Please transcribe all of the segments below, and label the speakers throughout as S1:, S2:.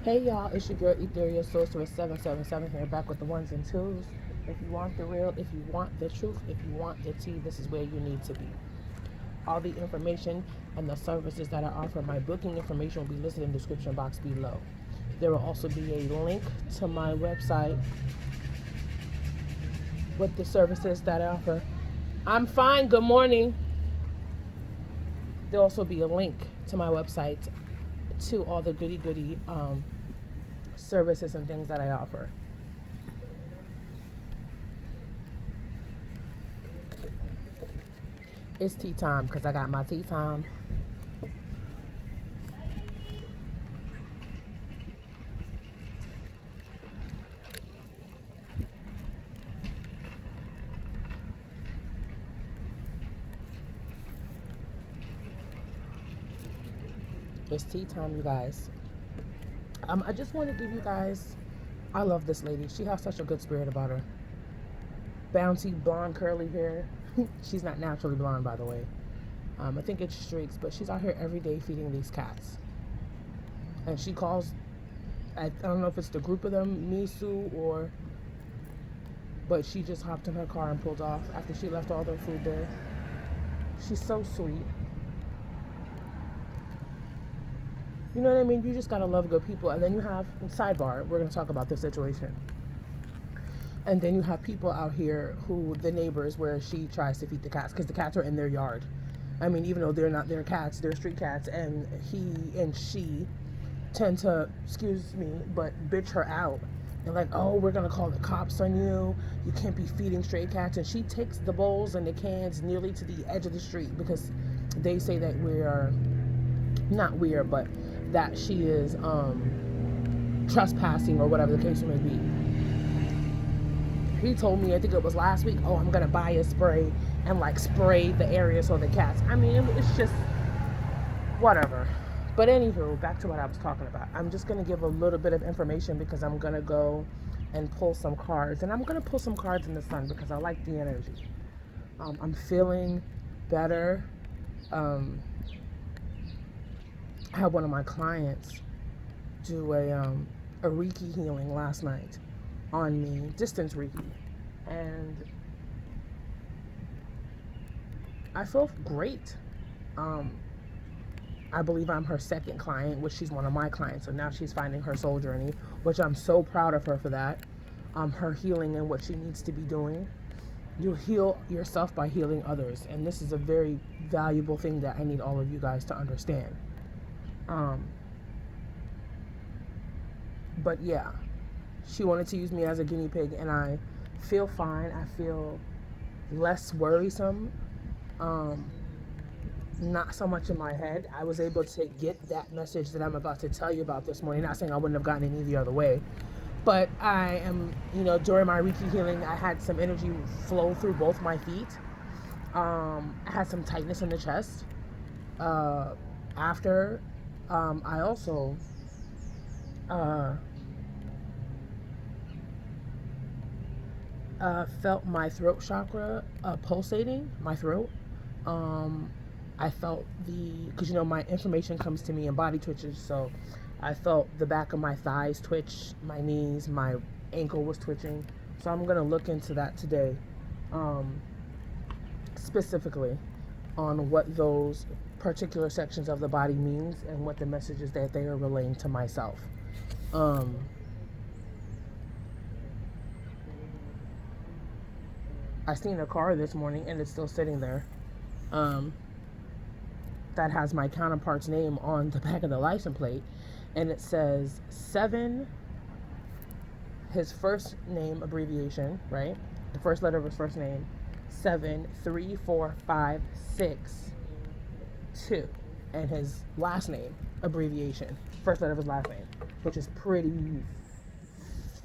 S1: Hey y'all, it's your girl Ethereal Sorceress 777 here, back with the ones and twos. If you want the real, if you want the truth, if you want the tea, this is where you need to be. All the information and the services that I offer, my booking information will be listed in the description box below. There will also be a link to my website with the services that I offer. I'm fine, good morning. There'll also be a link to my website to all the goody services and things that I offer. It's tea time because I got my tea time. It's tea time, you guys. I just want to give you guys. I love this lady. She has such a good spirit about her. Bouncy blonde curly hair. She's not naturally blonde, by the way. I think it's streaks, but she's out here every day feeding these cats. And she calls. I don't know if it's the group of them, Misu, or. But she just hopped in her car and pulled off after she left all their food there. She's so sweet. You know what I mean? You just gotta love good people. And then you have, sidebar, we're gonna talk about this situation. And then you have people out here who, the neighbors, where she tries to feed the cats because the cats are in their yard. I mean, even though they're not their cats, they're street cats. And he and she tend to, excuse me, but bitch her out. And like, oh, we're gonna call the cops on you. You can't be feeding stray cats. And she takes the bowls and the cans nearly to the edge of the street because they say that we are, not weird, but that she is trespassing or whatever the case may be. He told me, I think it was last week, oh, I'm gonna buy a spray and like spray the area so the cats. I mean, it's just whatever. But anywho, back to what I was talking about. I'm just gonna give a little bit of information because I'm gonna go and pull some cards, and I'm gonna pull some cards in the sun because I like the energy. I'm feeling better. I had one of my clients do a Reiki healing last night on me, distance Reiki, and I feel great. I believe I'm her second client, which she's one of my clients, so now she's finding her soul journey, which I'm so proud of her for that. Her healing and what she needs to be doing. You heal yourself by healing others, and this is a very valuable thing that I need all of you guys to understand. But yeah, she wanted to use me as a guinea pig, and I feel fine. I feel less worrisome. Not so much in my head. I was able to get that message that I'm about to tell you about this morning. Not saying I wouldn't have gotten any other way, but I am, during my Reiki healing, I had some energy flow through both my feet. I had some tightness in the chest. After, I also, felt my throat chakra pulsating, my throat. I felt because my information comes to me in body twitches, so I felt the back of my thighs twitch, my knees, my ankle was twitching. So I'm gonna look into that today, specifically on what those particular sections of the body means and what the messages that they are relaying to myself. I seen a car this morning and it's still sitting there. That has my counterpart's name on the back of the license plate, and it says 7, his first name abbreviation, right? The first letter of his first name, 73456 2, and his last name abbreviation, first letter of his last name, which is pretty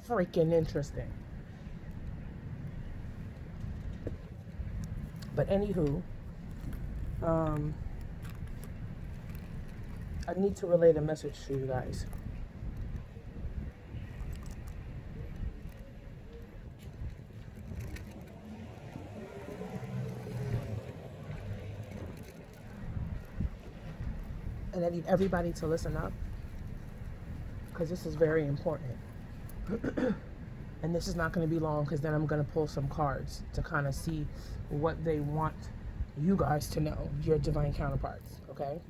S1: freaking interesting. But anywho, I need to relay a message to you guys. And I need everybody to listen up. because this is very important. And this is not going to be long, because then I'm going to pull some cards to kind of see what they want you guys to know, your divine counterparts, okay?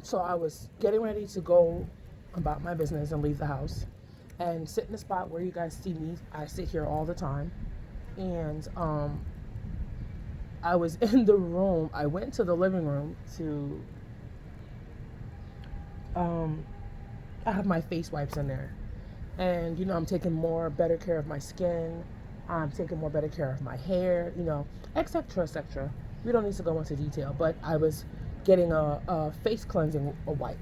S1: So I was getting ready to go about my business and leave the house and sit in the spot where you guys see me. I sit here all the time. And I was in the room. I went to the living room to I have my face wipes in there. And, you know, I'm taking better care of my skin. I'm taking better care of my hair, you know, etc., etc. We don't need to go into detail, but I was getting a face cleansing wipe,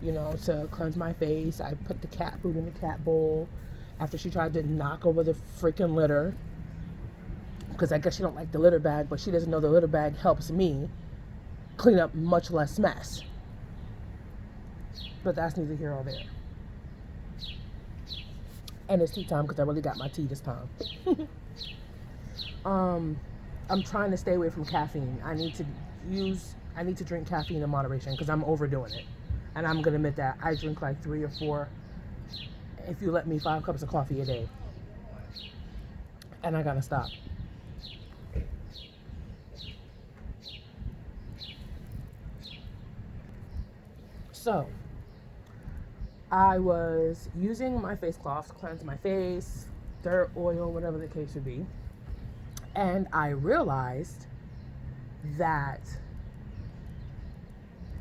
S1: you know, to cleanse my face. I put the cat food in the cat bowl after she tried to knock over the freaking litter, because I guess she don't like the litter bag, but she doesn't know the litter bag helps me clean up much less mess. But that's neither here or there. And it's tea time, because I really got my tea this time. I'm trying to stay away from caffeine. I need to drink caffeine in moderation, because I'm overdoing it. And I'm gonna admit that I drink like 3 or 4, if you let me, 5 cups of coffee a day. And I gotta stop. So I was using my face cloth to cleanse my face, dirt, oil, whatever the case would be. And I realized that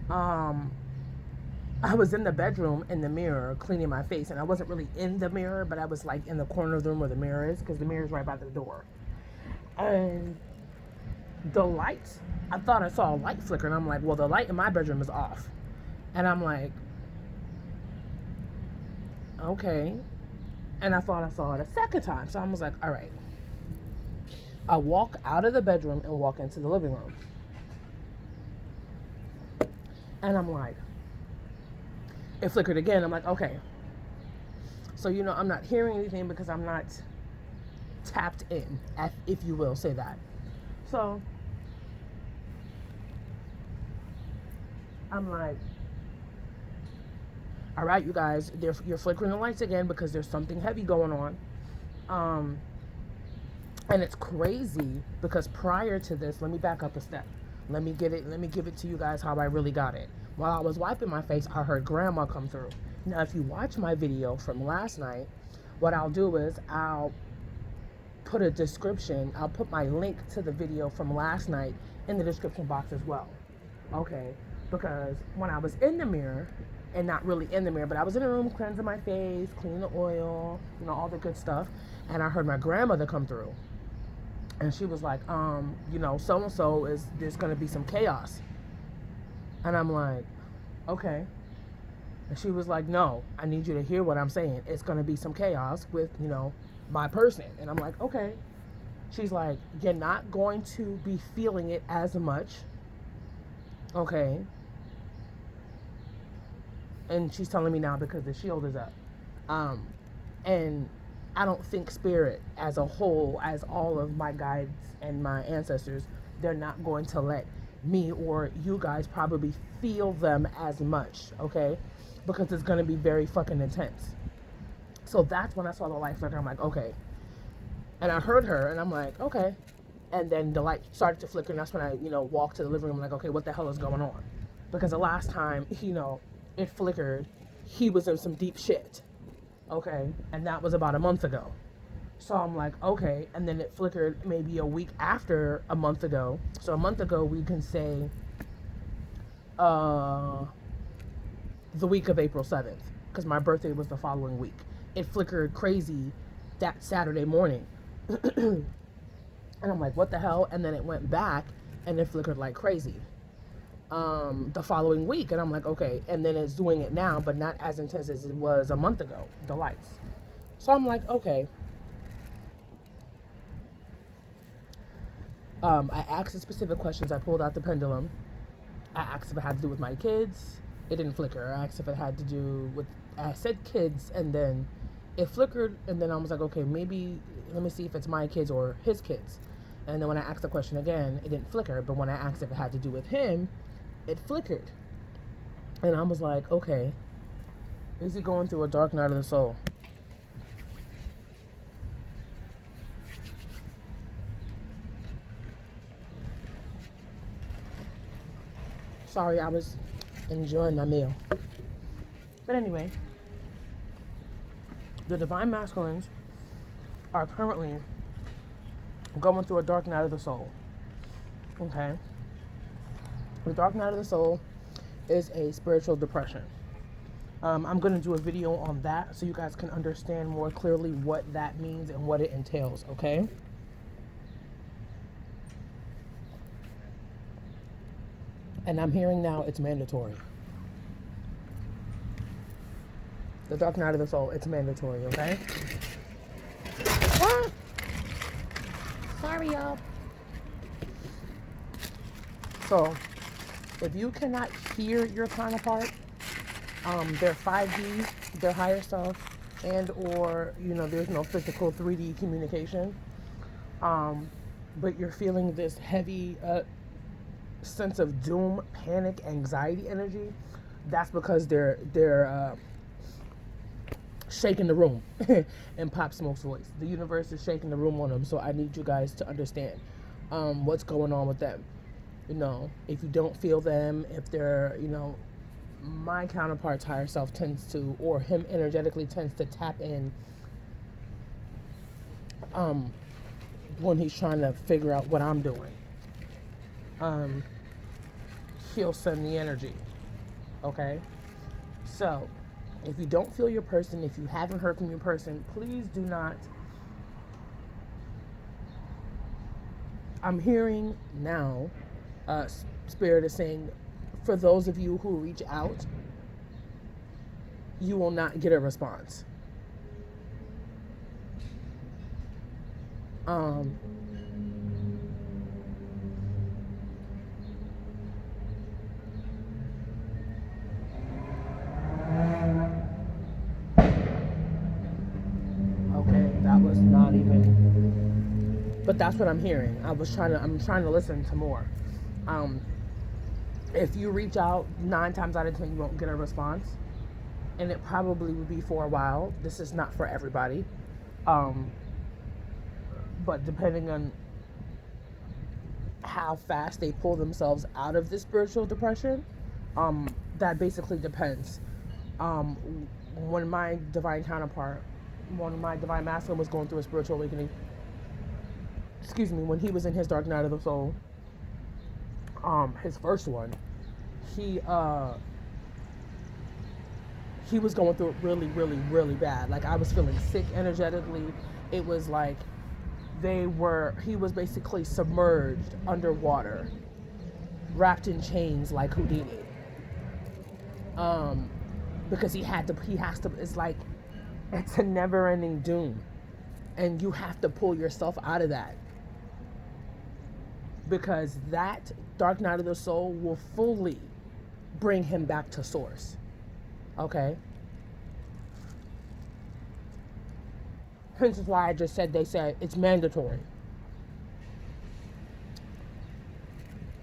S1: I was in the bedroom in the mirror cleaning my face. And I wasn't really in the mirror, but I was like in the corner of the room where the mirror is, because the mirror is right by the door. And the lights, I thought I saw a light flicker. And I'm like, well, the light in my bedroom is off. And I'm like, okay. And I thought I saw it a second time. So I was like, all right. I walk out of the bedroom and walk into the living room. And I'm like, it flickered again. I'm like, okay. So, you know, I'm not hearing anything because I'm not tapped in, if you will say that. So I'm like, all right, you guys, you're flickering the lights again because there's something heavy going on. And it's crazy because prior to this, let me back up a step. Let me give it to you guys how I really got it. While I was wiping my face, I heard grandma come through. Now, if you watch my video from last night, what I'll do is I'll put a description. I'll put my link to the video from last night in the description box as well. Okay, because when I was in the mirror, and not really in the mirror, but I was in the room cleansing my face, cleaning the oil, you know, all the good stuff, and I heard my grandmother come through. And she was like, you know, so-and-so there's going to be some chaos. And I'm like, okay. And she was like, no, I need you to hear what I'm saying. It's going to be some chaos with, you know, my person. And I'm like, okay. She's like, you're not going to be feeling it as much. Okay. And she's telling me now because the shield is up. And I don't think spirit as a whole, as all of my guides and my ancestors, they're not going to let me or you guys probably feel them as much, okay? Because it's going to be very fucking intense. So that's when I saw the light flicker. I'm like, okay. And I heard her, and I'm like, okay. And then the light started to flicker, and that's when I, you know, walked to the living room. I'm like, okay, what the hell is going on? Because the last time, you know, it flickered, he was in some deep shit. Okay, and that was about a month ago. So I'm like, okay, and then it flickered maybe a week after a month ago. So a month ago, we can say the week of April 7th, because my birthday was the following week. It flickered crazy that Saturday morning. And I'm like, what the hell? And then it went back, and it flickered like crazy the following week. And I'm like, okay. And then it's doing it now, but not as intense as it was a month ago, the lights. So I'm like, okay. I asked the specific questions. I pulled out the pendulum. I asked if it had to do with my kids. It didn't flicker. I asked if it had to do with, I said kids, and then it flickered. And then I was like, okay, maybe, let me see if it's my kids or his kids. And then when I asked the question again, it didn't flicker. But when I asked if it had to do with him, it flickered. And I was like, okay, is he going through a dark night of the soul? Sorry, I was enjoying my meal. But anyway, the divine masculines are currently going through a dark night of the soul. Okay? The dark night of the soul is a spiritual depression. I'm going to do a video on that so you guys can understand more clearly what that means and what it entails, okay? And I'm hearing now it's mandatory. The dark night of the soul, it's mandatory, okay? Ah! Sorry, y'all. So, if you cannot hear your counterpart, their 5D, their higher self, and or, there's no physical 3D communication, but you're feeling this heavy sense of doom, panic, anxiety energy, that's because they're shaking the room in Pop Smoke's voice. The universe is shaking the room on them, so I need you guys to understand what's going on with them. If you don't feel them, if they're, my counterpart's higher self tends to, or him energetically tends to tap in when he's trying to figure out what I'm doing. He'll send the energy. Okay? So, if you don't feel your person, if you haven't heard from your person, please do not. I'm hearing now, Spirit is saying, for those of you who reach out, you will not get a response. Okay, that was not even, but that's what I'm hearing. I'm trying to listen to more. If you reach out, 9 times out of 10 you won't get a response, and it probably will be for a while. This is not for everybody, but depending on how fast they pull themselves out of this spiritual depression, that basically depends. When my divine counterpart, when my divine masculine was going through a spiritual awakening, when he was in his dark night of the soul, his first one, he was going through it really, really, really bad. Like, I was feeling sick energetically. It was like he was basically submerged underwater, wrapped in chains like Houdini. Because he has to, it's like, it's a never ending doom. And you have to pull yourself out of that. Because that dark night of the soul will fully bring him back to source. Okay? Hence is why I just said, they said it's mandatory.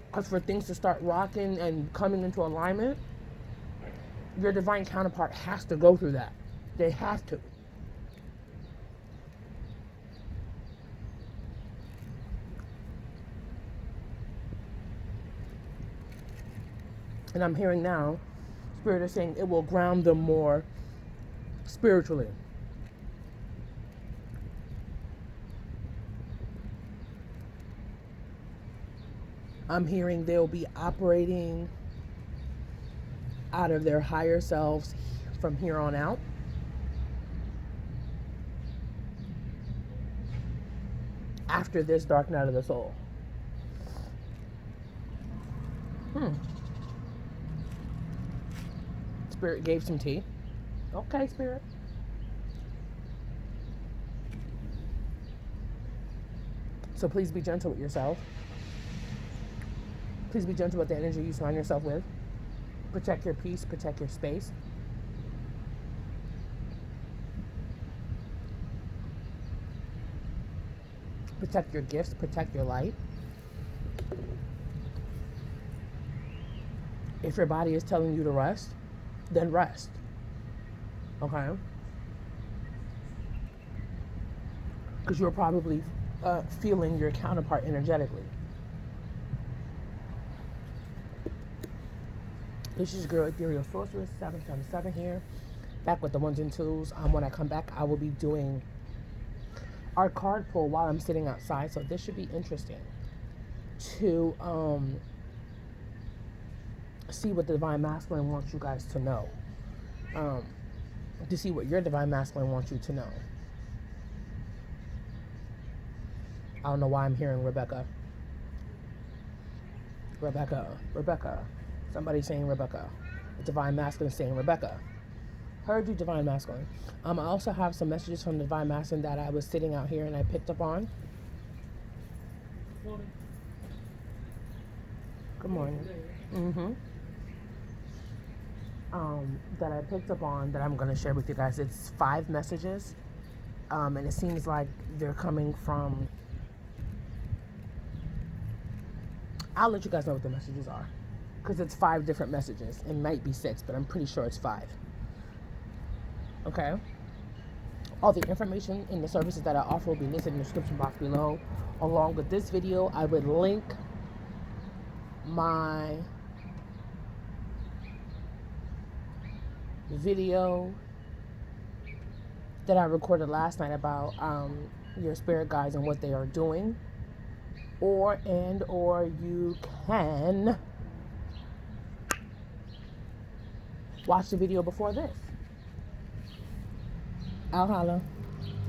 S1: Because for things to start rocking and coming into alignment, your divine counterpart has to go through that. They have to. And I'm hearing now, Spirit is saying it will ground them more spiritually. I'm hearing they'll be operating out of their higher selves from here on out. After this dark night of the soul. Spirit gave some tea. Okay, Spirit. So please be gentle with yourself. Please be gentle with the energy you surround yourself with. Protect your peace, protect your space. Protect your gifts, protect your light. If your body is telling you to rest, then rest. Okay? Because you're probably feeling your counterpart energetically. This is Girl Ethereal Sorceress 777 here, back with the ones and twos. When I come back, I will be doing our card pull while I'm sitting outside, so this should be interesting to see what the Divine Masculine wants you guys to know, to see what your Divine Masculine wants you to know. I don't know why I'm hearing Rebecca. Somebody saying Rebecca. The Divine Masculine saying Rebecca. Heard you, Divine Masculine. I also have some messages from the Divine Masculine that I was sitting out here and I picked up on. Good morning. That I picked up on that I'm going to share with you guys. It's 5 messages. And it seems like they're coming from... I'll let you guys know what the messages are. Because it's 5 different messages. It might be 6, but I'm pretty sure it's 5. Okay? All the information in the services that I offer will be listed in the description box below. Along with this video, I would link my video that I recorded last night about your spirit guides and what they are doing. Or you can watch the video before this. I'll holla.